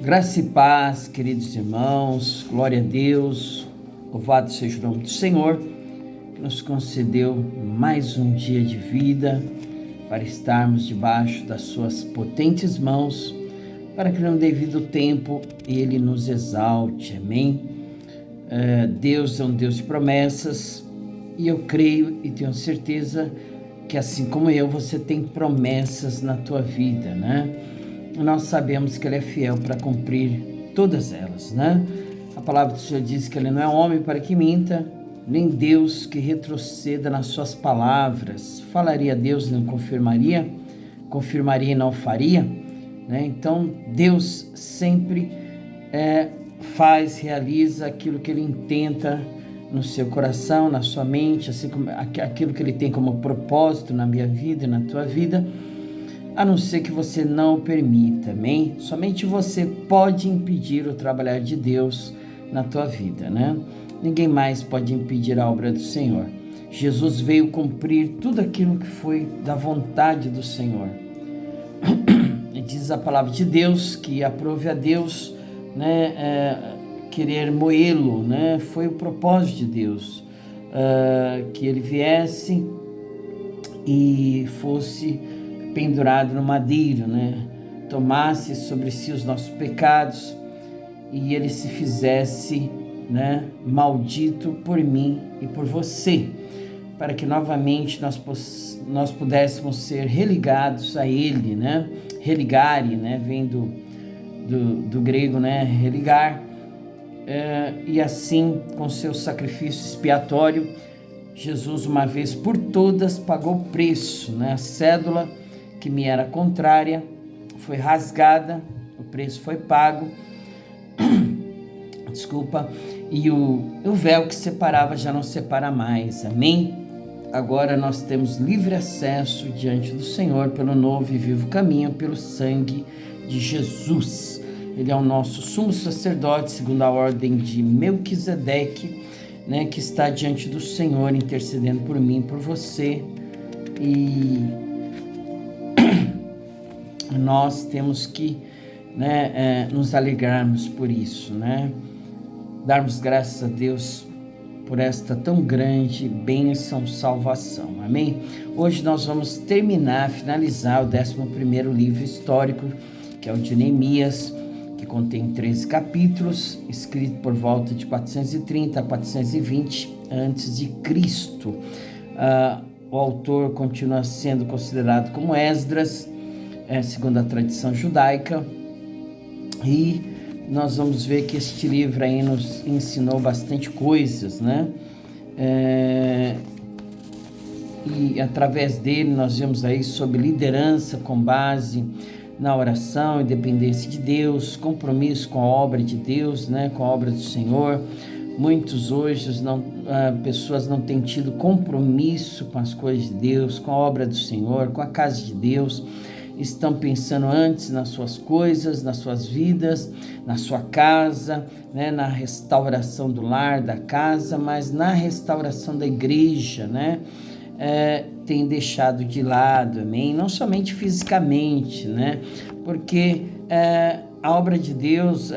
Graça e paz, queridos irmãos, glória a Deus, louvado seja o nome do Senhor, que nos concedeu mais um dia de vida para estarmos debaixo das suas potentes mãos, para que no devido tempo Ele nos exalte, amém? Deus é um Deus de promessas e eu creio e tenho certeza que assim como eu, você tem promessas na tua vida, né? Nós sabemos que Ele é fiel para cumprir todas elas, né? A palavra do Senhor diz que Ele não é homem para que minta, nem Deus que retroceda nas suas palavras. Falaria Deus e não confirmaria? Confirmaria e não faria? Né? Então, Deus sempre realiza aquilo que Ele intenta no seu coração, na sua mente, assim como aquilo que Ele tem como propósito na minha vida e na tua vida, a não ser que você não o permita, amém? Somente você pode impedir o trabalhar de Deus na tua vida, né? Ninguém mais pode impedir a obra do Senhor. Jesus veio cumprir tudo aquilo que foi da vontade do Senhor. Diz a palavra de Deus que aprove a Deus, né, querer moê-lo, né? Foi o propósito de Deus, que ele viesse e fosse pendurado no madeiro, né? Tomasse sobre si os nossos pecados e ele se fizesse, né, maldito por mim e por você, para que novamente nós pudéssemos ser religados a ele, né? Religare, né? Vem do grego, né? Religar. E assim, com seu sacrifício expiatório, Jesus, uma vez por todas, pagou o preço, né? A cédula que me era contrária foi rasgada, o preço foi pago, e o véu que separava já não separa mais, amém? Agora nós temos livre acesso diante do Senhor pelo novo e vivo caminho, pelo sangue de Jesus. Ele é o nosso sumo sacerdote, segundo a ordem de Melquisedeque, né, que está diante do Senhor, intercedendo por mim e por você, e nós temos que, né, nos alegrarmos por isso, né? Darmos graças a Deus por esta tão grande bênção, salvação, amém? Hoje nós vamos finalizar o 11º livro histórico, que é o de Neemias, que contém 13 capítulos, escrito por volta de 430 a 420 a.C. O autor continua sendo considerado como Esdras, segundo a tradição judaica, e nós vamos ver que este livro aí nos ensinou bastante coisas, né? E através dele nós vemos aí sobre liderança com base na oração e dependência de Deus, compromisso com a obra de Deus, né? Com a obra do Senhor. Muitos hoje, pessoas não têm tido compromisso com as coisas de Deus, com a obra do Senhor, com a casa de Deus. Estão pensando antes nas suas coisas, nas suas vidas, na sua casa, né? Na restauração do lar, da casa, mas na restauração da igreja, né? Tem deixado de lado, amém? Não somente fisicamente, né? Porque a obra de Deus,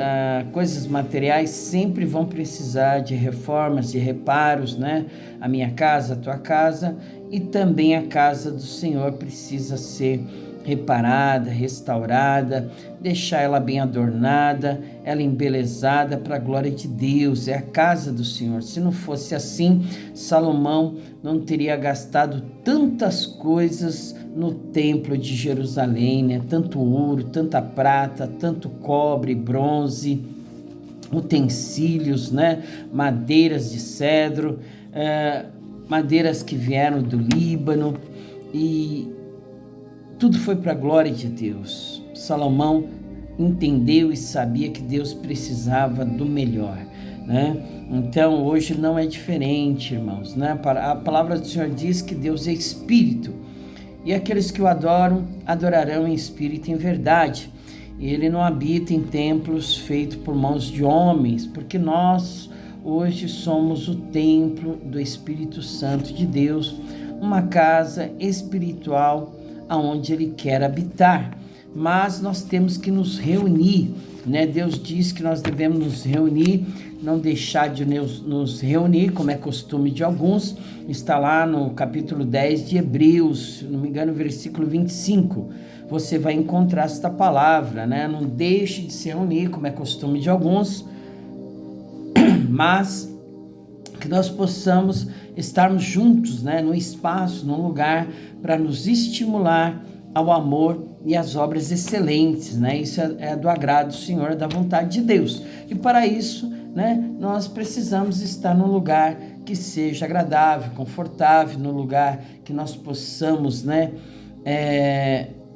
coisas materiais sempre vão precisar de reformas e reparos, né? A minha casa, a tua casa, e também a casa do Senhor precisa ser reparada, restaurada, deixar ela bem adornada, ela embelezada para a glória de Deus. É a casa do Senhor. Se não fosse assim, Salomão não teria gastado tantas coisas no templo de Jerusalém, né? Tanto ouro, tanta prata, tanto cobre, bronze, utensílios, né? Madeiras de cedro, madeiras que vieram do Líbano, e tudo foi para a glória de Deus. Salomão entendeu e sabia que Deus precisava do melhor, né? Então, hoje não é diferente, irmãos, né? A palavra do Senhor diz que Deus é Espírito, e aqueles que o adoram, adorarão em Espírito e em verdade. Ele não habita em templos feitos por mãos de homens, porque nós hoje somos o templo do Espírito Santo de Deus, uma casa espiritual aonde Ele quer habitar. Mas nós temos que nos reunir né? Deus diz que nós devemos nos reunir, não deixar de nos reunir, como é costume de alguns. Está lá no capítulo 10 de Hebreus, se não me engano, versículo 25. Você vai encontrar esta palavra, né? Não deixe de se reunir, como é costume de alguns, mas que nós possamos estarmos juntos, né? No espaço, num lugar, para nos estimular ao amor e às obras excelentes, né? Isso é do agrado do Senhor, é da vontade de Deus. E para isso, né, nós precisamos estar num lugar que seja agradável, confortável, num lugar que nós possamos, né,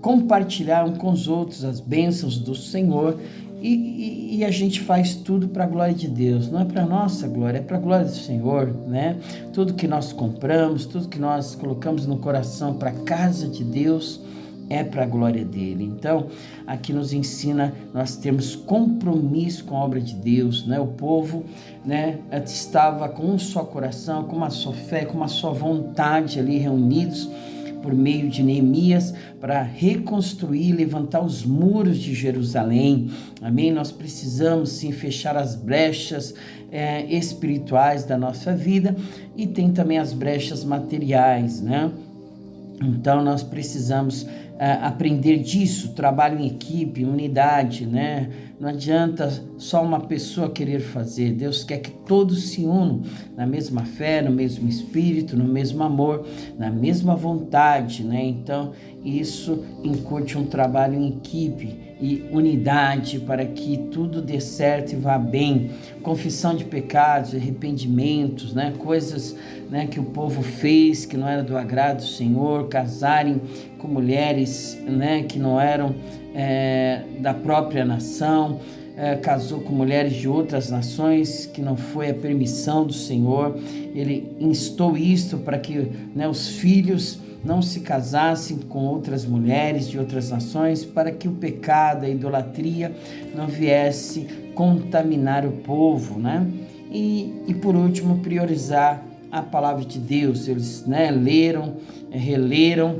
compartilhar um com os outros as bênçãos do Senhor. E a gente faz tudo para a glória de Deus, não é para a nossa glória, é para a glória do Senhor, né? Tudo que nós compramos, tudo que nós colocamos no coração para a casa de Deus, é para a glória dele. Então, aqui nos ensina, nós temos compromisso com a obra de Deus, né? O povo, né, estava com um só coração, com uma só fé, com uma só vontade ali reunidos por meio de Neemias para reconstruir, levantar os muros de Jerusalém. Amém? Nós precisamos sim fechar as brechas espirituais da nossa vida e tem também as brechas materiais, né? Então nós precisamos aprender disso, trabalho em equipe, unidade, né? Não adianta só uma pessoa querer fazer. Deus quer que todos se unam na mesma fé, no mesmo espírito, no mesmo amor, na mesma vontade, né? Então isso incute um trabalho em equipe e unidade para que tudo dê certo e vá bem. Confissão de pecados, arrependimentos, né? Coisas, né, que o povo fez que não era do agrado do Senhor, casarem com mulheres, né, que não eram da própria nação, casou com mulheres de outras nações, que não foi a permissão do Senhor. Ele instou isto para que, né, os filhos não se casassem com outras mulheres de outras nações, para que o pecado, a idolatria não viesse contaminar o povo, né? E por último, priorizar a palavra de Deus. Eles, né, leram, releram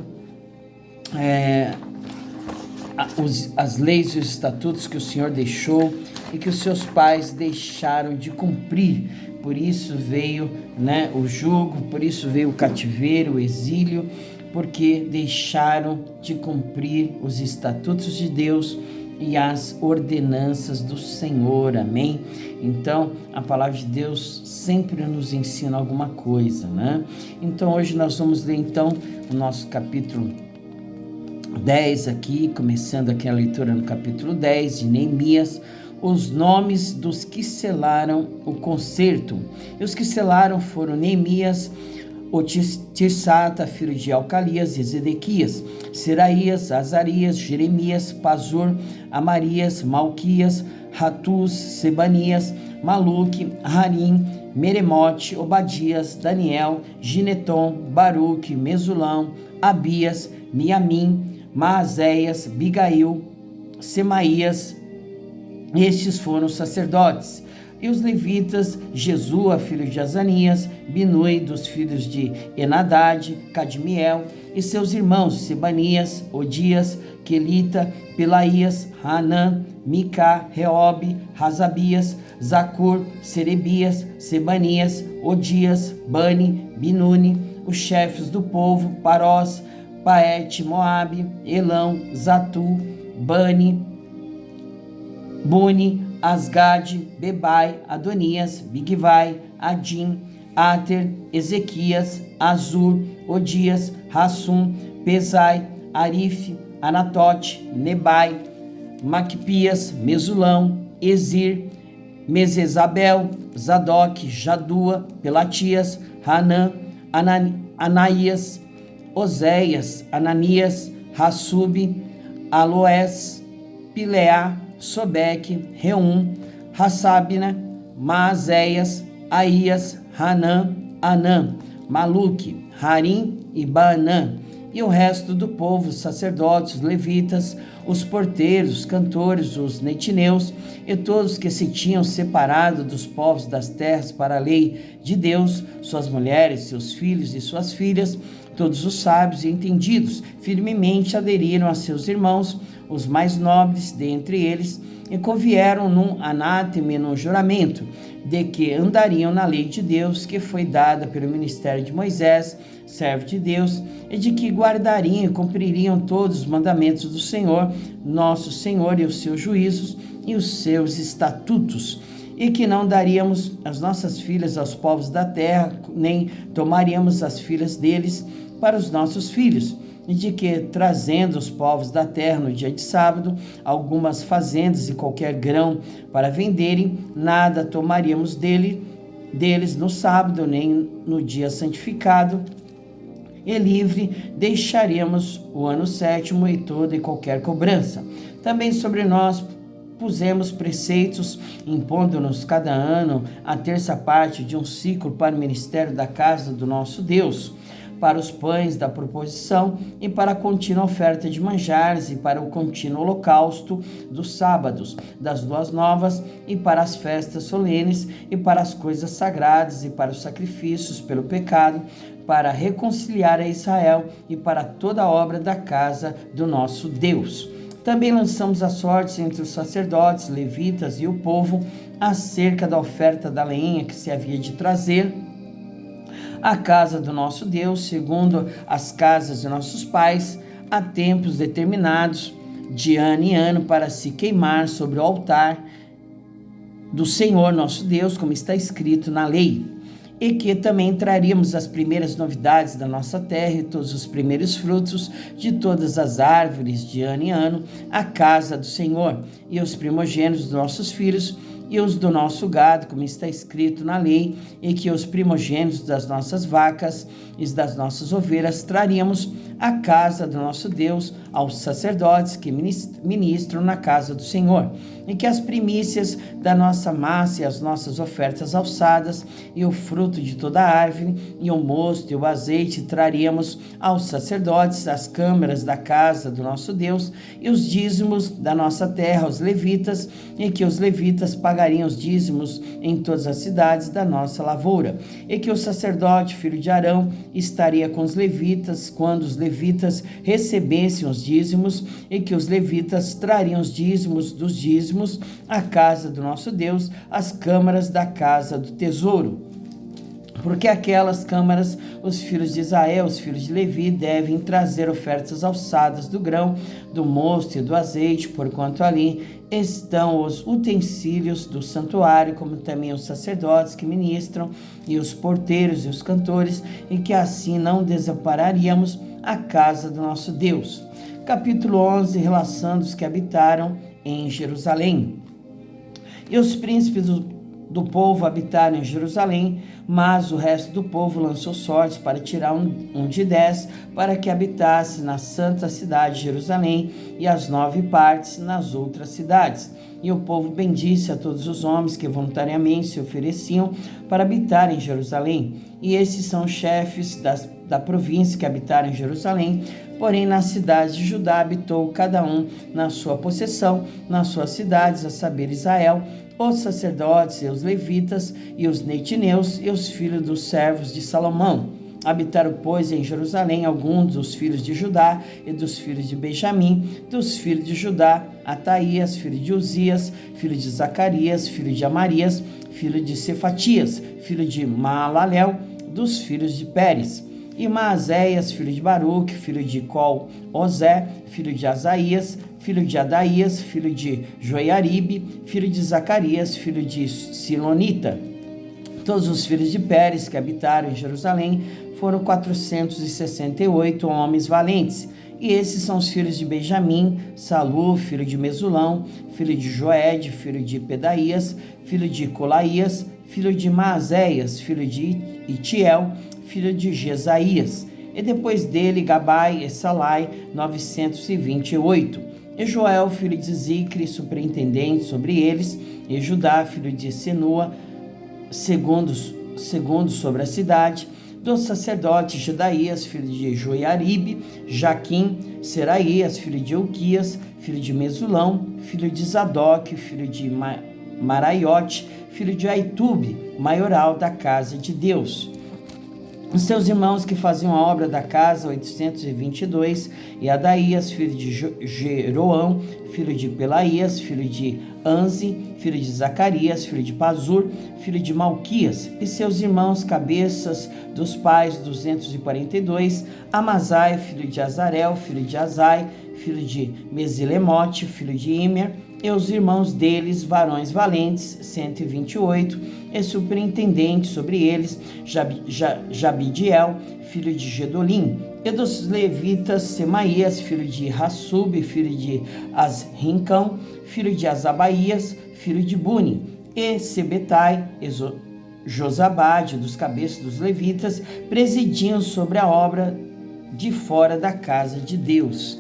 as leis e os estatutos que o Senhor deixou e que os seus pais deixaram de cumprir. Por isso veio, né, o jugo, por isso veio o cativeiro, o exílio, porque deixaram de cumprir os estatutos de Deus e as ordenanças do Senhor, amém? Então, a palavra de Deus sempre nos ensina alguma coisa, né? Então, hoje nós vamos ler, então, o nosso capítulo 10 aqui, começando aqui a leitura no capítulo 10 de Neemias, os nomes dos que selaram o concerto. E os que selaram foram Neemias, o Tirsata, filho de Alcalias, e Zedequias, Seraías, Azarias, Jeremias, Pazur, Amarias, Malquias, Ratus, Sebanias, Maluque, Harim, Meremote, Obadias, Daniel, Gineton, Baruque, Mesulão, Abias, Miamim, Maazéias, Bigail, Semaías. Estes foram os sacerdotes. E os levitas, Jesua, filho de Azanias, Binui, dos filhos de Enadade, Cadmiel, e seus irmãos, Sebanias, Odias, Quelita, Pelaías, Hanã, Mica, Reobe, Razabias, Zacur, Serebias, Sebanias, Odias, Bani, Binuni, os chefes do povo, Parós, Paete, Moabe, Elão, Zatu, Bani, Buni, Asgade, Bebai, Adonias, Bigvai, Adim, Ater, Ezequias, Azur, Odias, Rassum, Pesai, Arife, Anatote, Nebai, Maquipias, Mesulão, Ezir, Mesezabel, Zadok, Jadua, Pelatias, Hanã, Anaías, Oséias, Ananias, Hassub, Aloés, Pileá, Sobeque, Reum, Hassabna, Maazéias, Aías, Hanã, Anã, Maluque, Harim e Baanã, e o resto do povo, os sacerdotes, os levitas, os porteiros, os cantores, os netineus, e todos que se tinham separado dos povos das terras para a lei de Deus, suas mulheres, seus filhos e suas filhas, todos os sábios e entendidos, firmemente aderiram a seus irmãos, os mais nobres dentre eles, e convieram num anátema e num juramento, de que andariam na lei de Deus, que foi dada pelo ministério de Moisés, servo de Deus, e de que guardariam e cumpririam todos os mandamentos do Senhor, nosso Senhor, e os seus juízos e os seus estatutos, e que não daríamos as nossas filhas aos povos da terra, nem tomaríamos as filhas deles para os nossos filhos, e de que, trazendo os povos da terra no dia de sábado, algumas fazendas e qualquer grão para venderem, nada tomaríamos deles no sábado, nem no dia santificado, e livre deixaríamos o ano sétimo e toda e qualquer cobrança. Também sobre nós pusemos preceitos, impondo-nos cada ano a terça parte de um ciclo para o ministério da casa do nosso Deus, para os pães da proposição e para a contínua oferta de manjares e para o contínuo holocausto dos sábados, das luas novas e para as festas solenes e para as coisas sagradas e para os sacrifícios pelo pecado, para reconciliar a Israel e para toda a obra da casa do nosso Deus. Também lançamos as sortes entre os sacerdotes, levitas e o povo acerca da oferta da lenha que se havia de trazer à casa do nosso Deus, segundo as casas de nossos pais, a tempos determinados, de ano em ano, para se queimar sobre o altar do Senhor nosso Deus, como está escrito na lei. E que também traríamos as primeiras novidades da nossa terra e todos os primeiros frutos de todas as árvores de ano em ano à casa do Senhor, e os primogênitos dos nossos filhos e os do nosso gado, como está escrito na lei, e que os primogênitos das nossas vacas e das nossas ovelhas traríamos à casa do nosso Deus, aos sacerdotes que ministram na casa do Senhor, e que as primícias da nossa massa e as nossas ofertas alçadas e o fruto de toda a árvore e o mosto e o azeite traríamos aos sacerdotes, às câmaras da casa do nosso Deus, e os dízimos da nossa terra aos levitas, e que os levitas pagariam os dízimos em todas as cidades da nossa lavoura, e que o sacerdote, filho de Arão, estaria com os levitas quando os levitas recebessem os dízimos, e que os levitas trariam os dízimos dos dízimos à casa do nosso Deus, às câmaras da casa do tesouro. Porque aquelas câmaras, os filhos de Israel, os filhos de Levi, devem trazer ofertas alçadas do grão, do mosto e do azeite, porquanto ali estão os utensílios do santuário, como também os sacerdotes que ministram, e os porteiros e os cantores, e que assim não desampararíamos a casa do nosso Deus. Capítulo 11, relação dos que habitaram em Jerusalém. E os príncipes do povo habitaram em Jerusalém, mas o resto do povo lançou sortes para tirar um de 10, para que habitasse na santa cidade de Jerusalém e as 9 partes nas outras cidades. E o povo bendisse a todos os homens que voluntariamente se ofereciam para habitar em Jerusalém. E esses são os chefes da província que habitaram em Jerusalém. Porém, nas cidades de Judá habitou cada um na sua possessão, nas suas cidades, a saber, Israel, os sacerdotes e os levitas e os netineus e os filhos dos servos de Salomão. Habitaram, pois, em Jerusalém alguns dos filhos de Judá e dos filhos de Benjamim, dos filhos de Judá, Ataías, filho de Uzias, filho de Zacarias, filho de Amarias, filho de Cefatias, filho de Maalalel, dos filhos de Pérez. E Maazéias, filho de Baruque, filho de Col-Ozé, filho de Asaías, filho de Adaías, filho de Joiaribe, filho de Zacarias, filho de Silonita. Todos os filhos de Pérez que habitaram em Jerusalém foram 468 homens valentes. E esses são os filhos de Benjamim: Salu, filho de Mesulão, filho de Joed, filho de Pedaías, filho de Colaías, filho de Maazéias, filho de Itiel, filho de Jesaías. E depois dele, Gabai e Salai, 928. E Joel, filho de Zicre, superintendente sobre eles. E Judá, filho de Senua, segundo sobre a cidade. Dos sacerdotes, Jedaías, filho de Joiaribe, Jaquim, Seraías, filho de Euquias, filho de Mesulão, filho de Zadok, filho de Maraiote, filho de Aitube, maioral da casa de Deus. Os seus irmãos que faziam a obra da casa, 822, e Adaías, filho de Jeroão, filho de Pelaías, filho de Anzi, filho de Zacarias, filho de Pazur, filho de Malquias, e seus irmãos, cabeças dos pais, 242, Amazai, filho de Azarel, filho de Azai, filho de Mesilemote, filho de Imer, e os irmãos deles, varões valentes, 128, e superintendente sobre eles, Jabidiel, filho de Gedolim, e dos levitas, Semaías, filho de Hassub, filho de Asrincão, filho de Azabaías, filho de Buni, e Sebetai, e Josabade, dos cabeças dos levitas, presidiam sobre a obra de fora da casa de Deus.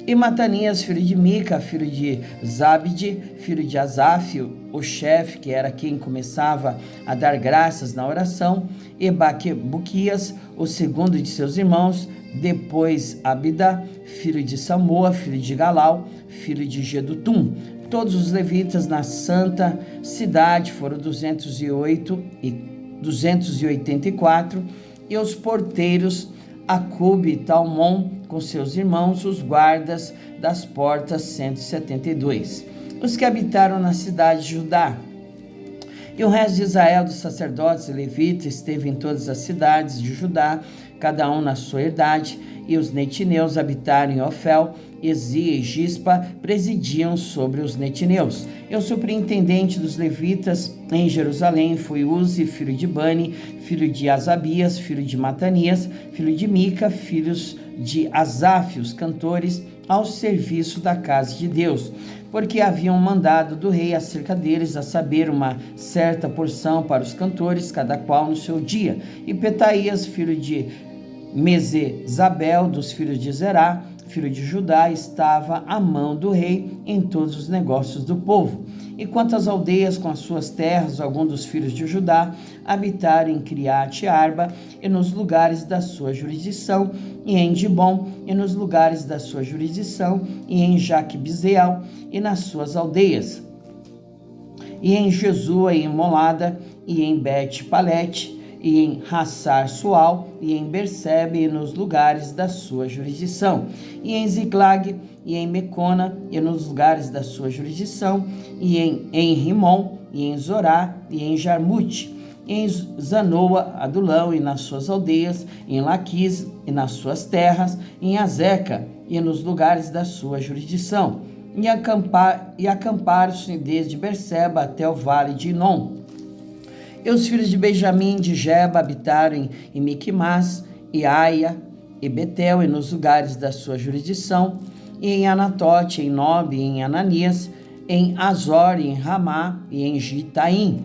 E Matanias, filho de Mica, filho de Zabde, filho de Asaf, o chefe, que era quem começava a dar graças na oração, e Baquebuquias, o segundo de seus irmãos, depois Abida, filho de Samoa, filho de Galau, filho de Gedutum. Todos os levitas na santa cidade foram 284, e os porteiros Acube e Talmon, com seus irmãos, os guardas das portas, 172. Os que habitaram na cidade de Judá. E o resto de Israel, dos sacerdotes e levitas, esteve em todas as cidades de Judá, cada um na sua herdade, e os netineus habitaram em Ofel, Ezia e Gispa presidiam sobre os netineus. E o superintendente dos levitas em Jerusalém foi Uzi, filho de Bani, filho de Asabias, filho de Matanias, filho de Mica, filhos de Asaf, os cantores, ao serviço da casa de Deus, porque haviam mandado do rei acerca deles, a saber, uma certa porção para os cantores, cada qual no seu dia. E Petaías, filho de Mesezabel, dos filhos de Zerá, filho de Judá, estava à mão do rei em todos os negócios do povo. E quanto às aldeias com as suas terras, alguns dos filhos de Judá habitaram em Criate Arba e nos lugares da sua jurisdição, e em Dibom e nos lugares da sua jurisdição, e em Jaque-Bizeal e nas suas aldeias, e em Jesua e em Molada, e em Bet-Palete, e em Hassar-Sual, e em Bersebe, e nos lugares da sua jurisdição, e em Ziklag, e em Mecona, e nos lugares da sua jurisdição, e em Rimon, e em Zorá, e em Jarmute, e em Zanoa, Adulão, e nas suas aldeias, e em Laquis, e nas suas terras, e em Azeca, e nos lugares da sua jurisdição, e acamparam-se desde Berseba até o vale de Inom. E os filhos de Benjamim de Geba habitaram em Miquimás, e Aia, e Betel, e nos lugares da sua jurisdição, e em Anatote, em Nob, e em Ananias, em Azor, e em Ramá, e em Gitaim,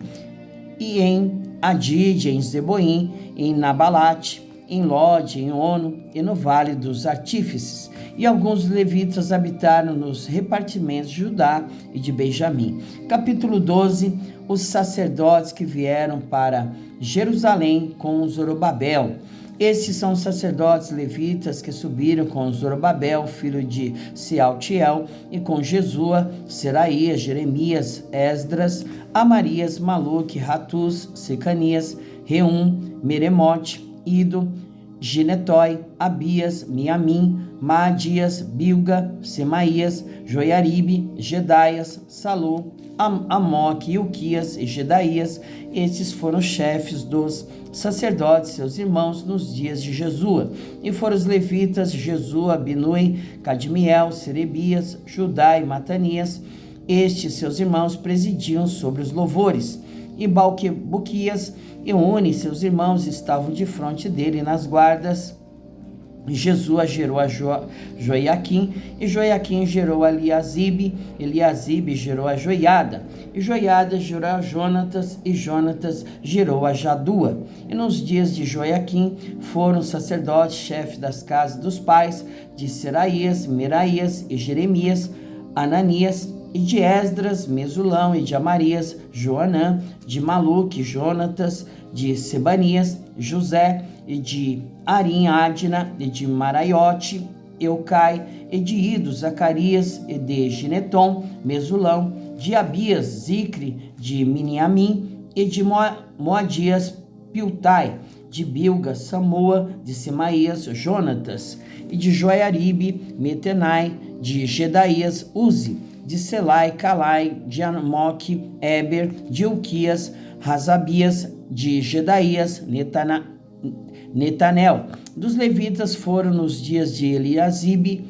e em Adide, em Zeboim, e em Nabalate, em Lode, em Ono, e no vale dos artífices. E alguns levitas habitaram nos repartimentos de Judá e de Benjamim. Capítulo 12. Os sacerdotes que vieram para Jerusalém com Zorobabel. Estes são os sacerdotes levitas que subiram com Zorobabel, filho de Sealtiel, e com Jesua, Seraías, Jeremias, Esdras, Amarias, Maluque, Ratus, Secanias, Reum, Meremote, Ido, Ginetói, Abias, Miamim, Maadias, Bilga, Semaías, Joiaribe, Gedaias, Salu, Amoque, Ilquias e Gedaías. Estes foram chefes dos sacerdotes, seus irmãos, nos dias de Jesua. E foram os levitas Jesua, Binui, Cadmiel, Serebias, Judá e Matanias. Estes, seus irmãos, presidiam sobre os louvores. E Balquebuquias e Uni, seus irmãos, estavam de frente dele nas guardas. Jesua gerou a Joiaquim, e Joiaquim gerou a Eliasibe, Eliasibe gerou a Joiada, e Joiada gerou a Jonatas, e Jonatas gerou a Jadua. E nos dias de Joiaquim foram sacerdotes, chefe das casas dos pais, de Seraías, Meraías e Jeremias, Ananias, e de Esdras, Mesulão, e de Amarias, Joanã, de Maluque, Jonatas, de Sebanias, José, e de Arim, Adna, e de Maraiote, Eucai, e de Ido, Zacarias, e de Gineton, Mesulão, de Abias, Zicre, de Miniamim, e de Moadias, Piltai, de Bilga, Samoa, de Semaías, Jonatas, e de Joiaribe, Metenai, de Gedaías, Uzi, de Selai, Calai, de Amoque, Eber, de Uquias, Razabias, de Gedaías, Netanel. Dos levitas foram nos dias de Eliasibe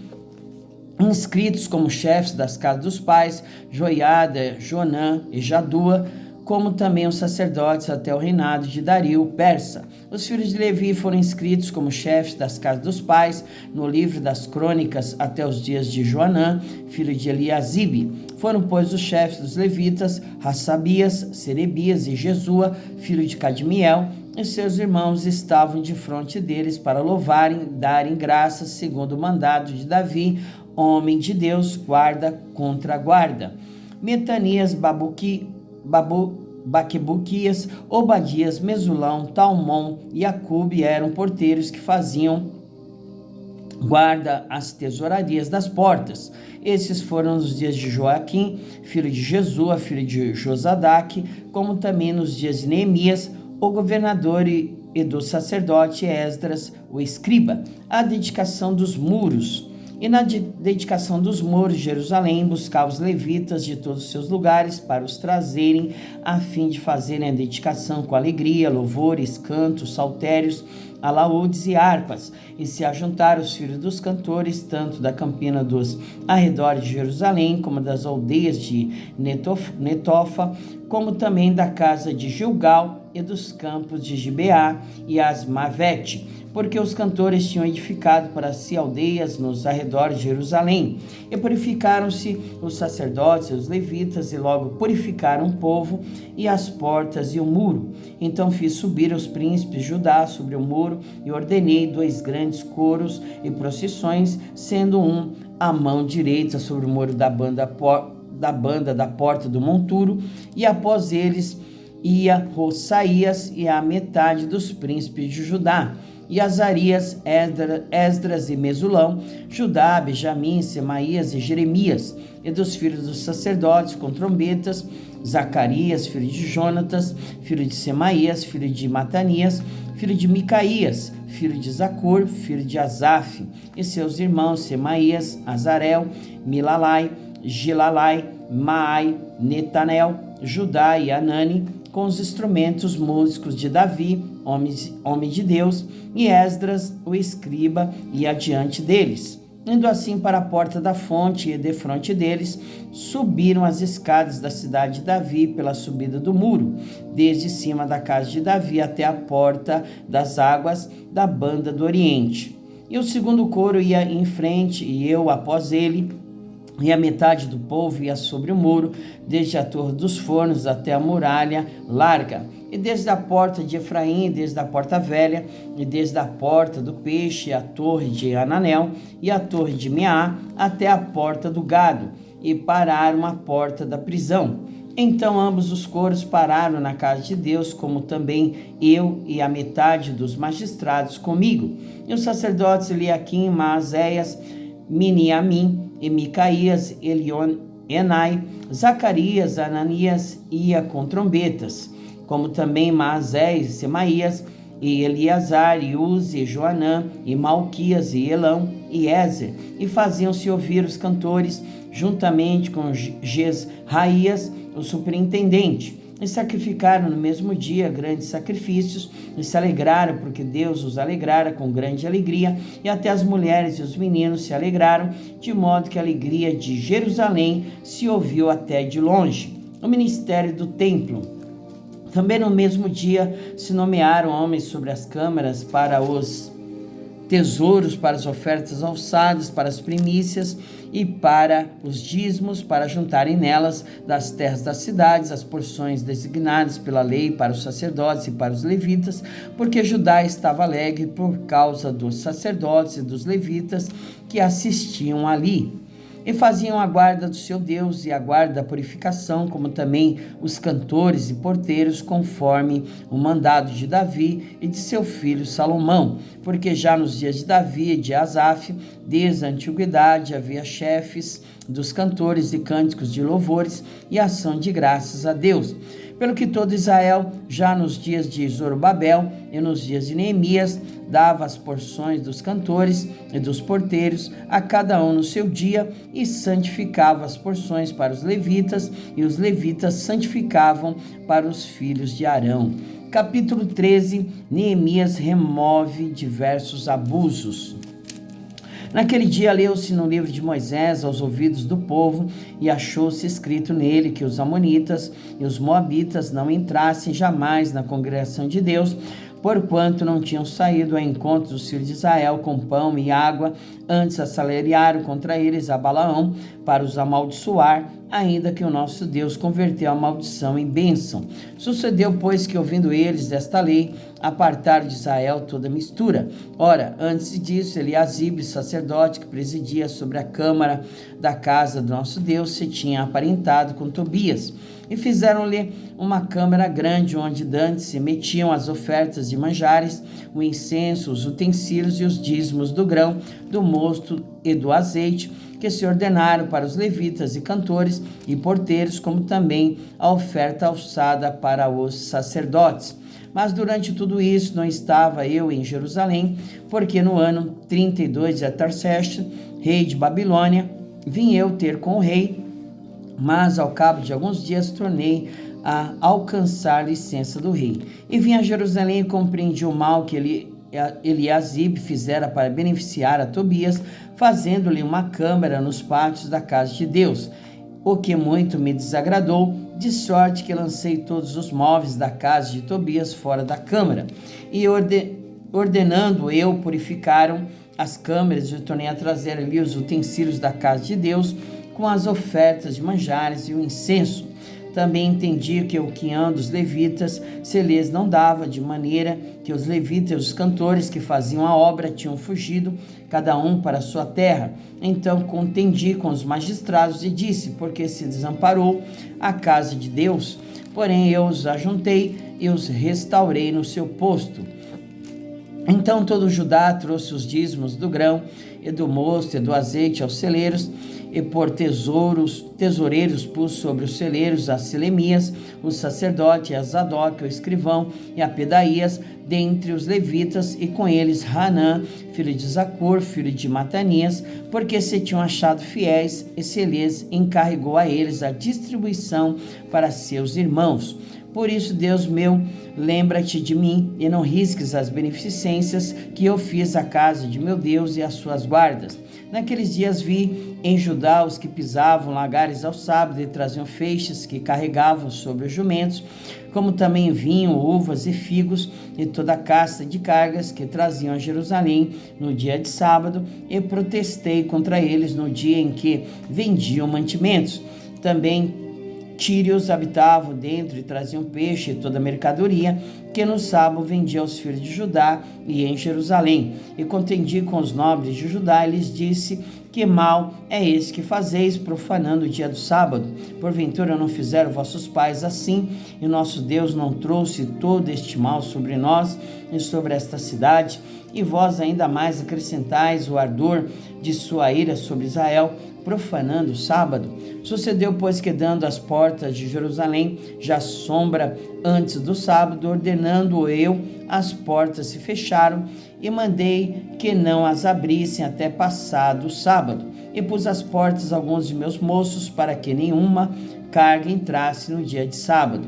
inscritos como chefes das casas dos pais, Joiada, Jonã e Jadua, como também os sacerdotes até o reinado de Dario, persa. Os filhos de Levi foram inscritos como chefes das casas dos pais no livro das crônicas até os dias de Joanã, filho de Eliasibe. Foram, pois, os chefes dos levitas, Hassabias, Serebias e Jesua, filho de Cadmiel, e seus irmãos estavam de frente deles para louvarem, darem graças, segundo o mandado de Davi, homem de Deus, guarda contra guarda. Metanias, Baquebuquias, Obadias, Mesulão, Talmon e Acube eram porteiros que faziam guarda às tesourarias das portas. Esses foram os dias de Joaquim, filho de Jesua, filho de Josadaque, como também nos dias de Neemias, o governador, e do sacerdote Esdras, o escriba. A dedicação dos muros. E na dedicação dos muros de Jerusalém, buscava os levitas de todos os seus lugares para os trazerem, a fim de fazerem a dedicação com alegria, louvores, cantos, saltérios, alaúdes e harpas, e se ajuntaram os filhos dos cantores, tanto da campina dos arredores de Jerusalém, como das aldeias de Netofa, como também da casa de Gilgal e dos campos de Gibeá e Asmavete, porque os cantores tinham edificado para si aldeias nos arredores de Jerusalém. E purificaram-se os sacerdotes e os levitas, e logo purificaram o povo e as portas e o muro. Então fiz subir os príncipes de Judá sobre o muro, e ordenei 2 grandes coros e procissões, sendo um à mão direita sobre o muro da banda da porta do monturo, e após eles ia Rosaías e a metade dos príncipes de Judá, e Azarias, Esdras e Mesulão, Judá, Benjamim, Semaías e Jeremias, e dos filhos dos sacerdotes com trombetas, Zacarias, filho de Jonatas, filho de Semaías, filho de Matanias, filho de Micaías, filho de Zacur, filho de Asaf, e seus irmãos Semaías, Azarel, Milalai, Gilalai, Maai, Netanel, Judá e Anani, com os instrumentos músicos de Davi, homem de Deus, e Esdras, o escriba, ia adiante deles. Indo assim para a porta da fonte, e defronte deles, subiram as escadas da cidade de Davi pela subida do muro, desde cima da casa de Davi até a porta das águas da banda do Oriente. E o segundo coro ia em frente, e eu após ele, e a metade do povo ia sobre o muro, desde a torre dos fornos até a muralha larga, e desde a porta de Efraim, desde a porta velha, e desde a porta do peixe, a torre de Ananel, e a torre de Meá, até a porta do gado, e pararam à porta da prisão. Então ambos os coros pararam na casa de Deus, como também eu e a metade dos magistrados comigo. E os sacerdotes Eliaquim, Maazéias, Miniamim, e Micaías, Elionenai, Zacarias, Ananias ia com trombetas, como também Maazéias, Semaías, e Eleazar, e Uzi, e Joanã, e Malquias, e Elão, e Ézer, e faziam-se ouvir os cantores, juntamente com Jesraías, o superintendente. E sacrificaram no mesmo dia grandes sacrifícios, e se alegraram, porque Deus os alegrara com grande alegria, e até as mulheres e os meninos se alegraram, de modo que a alegria de Jerusalém se ouviu até de longe. O ministério do templo. Também no mesmo dia se nomearam homens sobre as câmaras para os tesouros, para as ofertas alçadas, para as primícias e para os dízimos, para juntarem nelas das terras das cidades as porções designadas pela lei para os sacerdotes e para os levitas, porque Judá estava alegre por causa dos sacerdotes e dos levitas que assistiam ali. E faziam a guarda do seu Deus e a guarda da purificação, como também os cantores e porteiros, conforme o mandado de Davi e de seu filho Salomão. Porque já nos dias de Davi e de Asaf, desde a antiguidade, havia chefes dos cantores e cânticos de louvores e ação de graças a Deus. Pelo que todo Israel, já nos dias de Zorobabel e nos dias de Neemias, dava as porções dos cantores e dos porteiros, a cada um no seu dia, e santificava as porções para os levitas, e os levitas santificavam para os filhos de Arão. Capítulo 13, Neemias remove diversos abusos. Naquele dia leu-se no livro de Moisés aos ouvidos do povo, e achou-se escrito nele que os amonitas e os moabitas não entrassem jamais na congregação de Deus, porquanto não tinham saído ao encontro dos filhos de Israel com pão e água, antes assalariaram contra eles a Balaão para os amaldiçoar, ainda que o nosso Deus converteu a maldição em bênção. Sucedeu, pois, que ouvindo eles desta lei, apartaram de Israel toda mistura. Ora, antes disso, Eliasibe, sacerdote que presidia sobre a câmara da casa do nosso Deus, se tinha aparentado com Tobias, e fizeram-lhe uma câmara grande, onde dantes se metiam as ofertas de manjares, o incenso, os utensílios e os dízimos do grão, do mosto e do azeite, que se ordenaram para os levitas e cantores e porteiros, como também a oferta alçada para os sacerdotes. Mas durante tudo isso não estava eu em Jerusalém, porque no ano 32 de Artaxerxes, rei de Babilônia, vim eu ter com o rei, mas ao cabo de alguns dias tornei a alcançar licença do rei. E vim a Jerusalém e compreendi o mal que Eliasibe fizera para beneficiar a Tobias, fazendo-lhe uma câmara nos pátios da casa de Deus, o que muito me desagradou, de sorte que lancei todos os móveis da casa de Tobias fora da câmara, e ordenando eu, purificaram as câmaras, e tornei a trazer ali os utensílios da casa de Deus, com as ofertas de manjares e o incenso. Também entendi que o quinhão dos levitas se lhes não dava, de maneira que os levitas e os cantores que faziam a obra tinham fugido, cada um para a sua terra. Então contendi com os magistrados e disse, porque se desamparou a casa de Deus? Porém eu os ajuntei e os restaurei no seu posto. Então todo Judá trouxe os dízimos do grão e do mosto e do azeite aos celeiros, e por tesoureiros pus sobre os celeiros a Selemias, o sacerdote, e a Zadok, o escrivão, e a Pedaías, dentre os levitas, e com eles Hanã, filho de Zacur, filho de Matanias, porque se tinham achado fiéis, e se lhes encarregou a eles a distribuição para seus irmãos. Por isso, Deus meu, lembra-te de mim e não risques as beneficências que eu fiz à casa de meu Deus e às suas guardas. Naqueles dias vi em Judá os que pisavam lagares ao sábado e traziam feixes que carregavam sobre os jumentos, como também vinho, uvas e figos e toda a casta de cargas que traziam a Jerusalém no dia de sábado, e protestei contra eles no dia em que vendiam mantimentos. Também tírios habitavam dentro e traziam peixe e toda a mercadoria que no sábado vendia aos filhos de Judá e em Jerusalém. E contendi com os nobres de Judá e lhes disse, que mal é esse que fazeis, profanando o dia do sábado? Porventura não fizeram vossos pais assim, e nosso Deus não trouxe todo este mal sobre nós e sobre esta cidade? E vós ainda mais acrescentais o ardor de sua ira sobre Israel, profanando o sábado? Sucedeu, pois, que dando as portas de Jerusalém já sombra antes do sábado, ordenando eu, as portas se fecharam, e mandei que não as abrissem até passado o sábado. E pus as portas a alguns de meus moços, para que nenhuma carga entrasse no dia de sábado.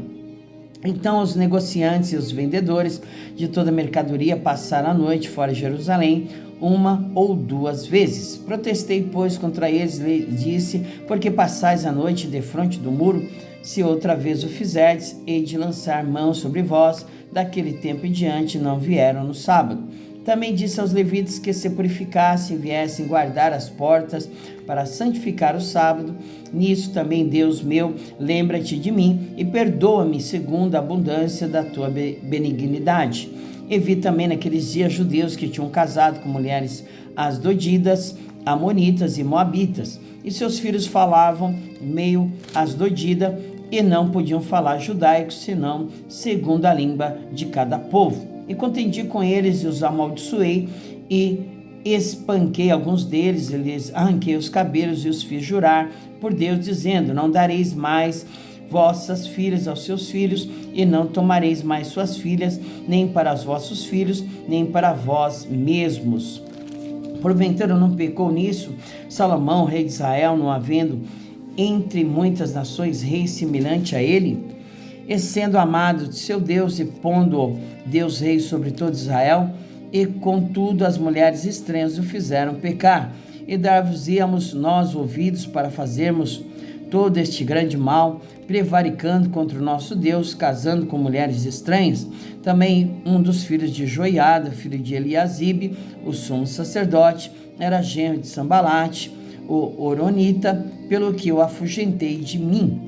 Então os negociantes e os vendedores de toda a mercadoria passaram a noite fora de Jerusalém, uma ou duas vezes. Protestei, pois, contra eles, e disse, porque passais a noite defronte do muro? Se outra vez o fizerdes, hei de lançar mão sobre vós. Daquele tempo em diante não vieram no sábado. Também disse aos levitas que se purificassem e viessem guardar as portas para santificar o sábado. Nisso também, Deus meu, lembra-te de mim e perdoa-me segundo a abundância da tua benignidade. E vi também naqueles dias judeus que tinham casado com mulheres asdodidas, amonitas e moabitas, e seus filhos falavam meio asdodida e não podiam falar judaico, senão segundo a língua de cada povo. E contendi com eles e os amaldiçoei e espanquei alguns deles, e lhes arranquei os cabelos e os fiz jurar por Deus, dizendo, não dareis mais vossas filhas aos seus filhos, e não tomareis mais suas filhas, nem para os vossos filhos, nem para vós mesmos. Porventura não pecou nisso Salomão, rei de Israel, não havendo entre muitas nações rei semelhante a ele? E sendo amado de seu Deus, e pondo Deus rei sobre todo Israel, e contudo as mulheres estranhas o fizeram pecar, e dar-vos-íamos nós ouvidos para fazermos todo este grande mal, prevaricando contra o nosso Deus, casando com mulheres estranhas. Também um dos filhos de Joiada, filho de Eliasibe, o sumo sacerdote, era genro de Sambalate, o Horonita, pelo que eu afugentei de mim.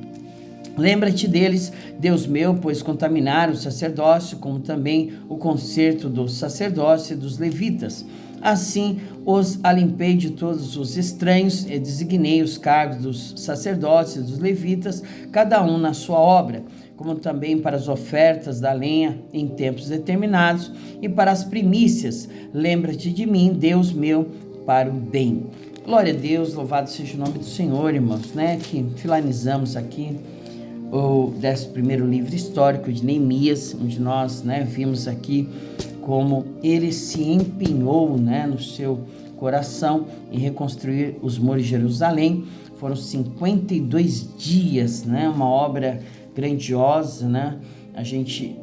Lembra-te deles, Deus meu, pois contaminaram o sacerdócio, como também o concerto do sacerdócio e dos levitas. Assim os alimpei de todos os estranhos e designei os cargos dos sacerdotes e dos levitas, cada um na sua obra, como também para as ofertas da lenha em tempos determinados e para as primícias. Lembra-te de mim, Deus meu, para o bem. Glória a Deus, louvado seja o nome do Senhor, irmãos, né? Que finalizamos aqui o 11º livro histórico de Neemias, onde nós, vimos aqui como ele se empenhou, no seu coração em reconstruir os muros de Jerusalém. Foram 52 dias, uma obra grandiosa, A gente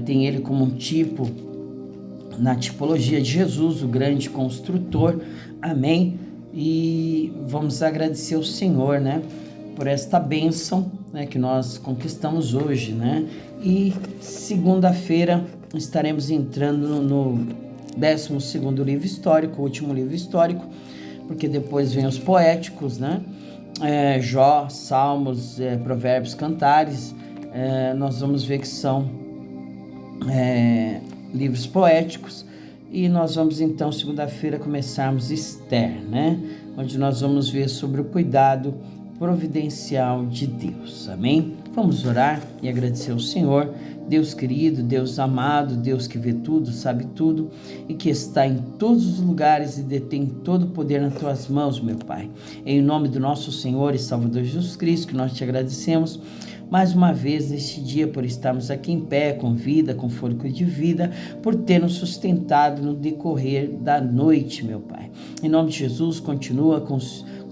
tem ele como um tipo na tipologia de Jesus, o grande construtor. Amém? E vamos agradecer ao Senhor, por esta bênção, que nós conquistamos hoje, E segunda-feira estaremos entrando no 12º livro histórico, o último livro histórico, porque depois vem os poéticos, Jó, Salmos, Provérbios, Cantares. Nós vamos ver que são livros poéticos, e nós vamos então segunda-feira começarmos Esther, onde nós vamos ver sobre o cuidado providencial de Deus. Amém? Vamos orar e agradecer ao Senhor, Deus querido, Deus amado, Deus que vê tudo, sabe tudo e que está em todos os lugares e detém todo o poder nas tuas mãos, meu Pai. Em nome do nosso Senhor e Salvador Jesus Cristo, que nós te agradecemos mais uma vez neste dia por estarmos aqui em pé, com vida, com fôlego de vida, por ter nos sustentado no decorrer da noite, meu Pai. Em nome de Jesus, continua com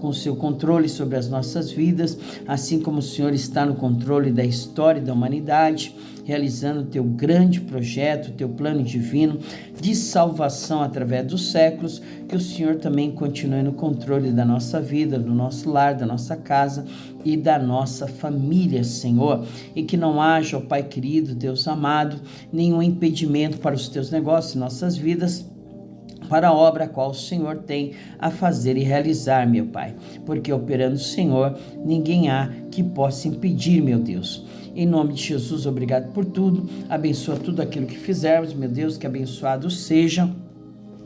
o seu controle sobre as nossas vidas, assim como o Senhor está no controle da história da humanidade, realizando o teu grande projeto, o teu plano divino de salvação através dos séculos, que o Senhor também continue no controle da nossa vida, do nosso lar, da nossa casa e da nossa família, Senhor, e que não haja, ó Pai querido, Deus amado, nenhum impedimento para os teus negócios e nossas vidas, para a obra a qual o Senhor tem a fazer e realizar, meu Pai, porque operando o Senhor, ninguém há que possa impedir, meu Deus. Em nome de Jesus, obrigado por tudo, abençoa tudo aquilo que fizermos, meu Deus, que abençoado seja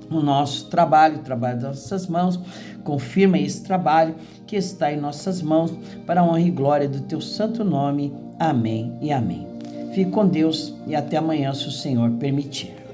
o nosso trabalho, o trabalho das nossas mãos. Confirma esse trabalho que está em nossas mãos, para a honra e glória do teu santo nome. Amém e amém. Fique com Deus e até amanhã, se o Senhor permitir.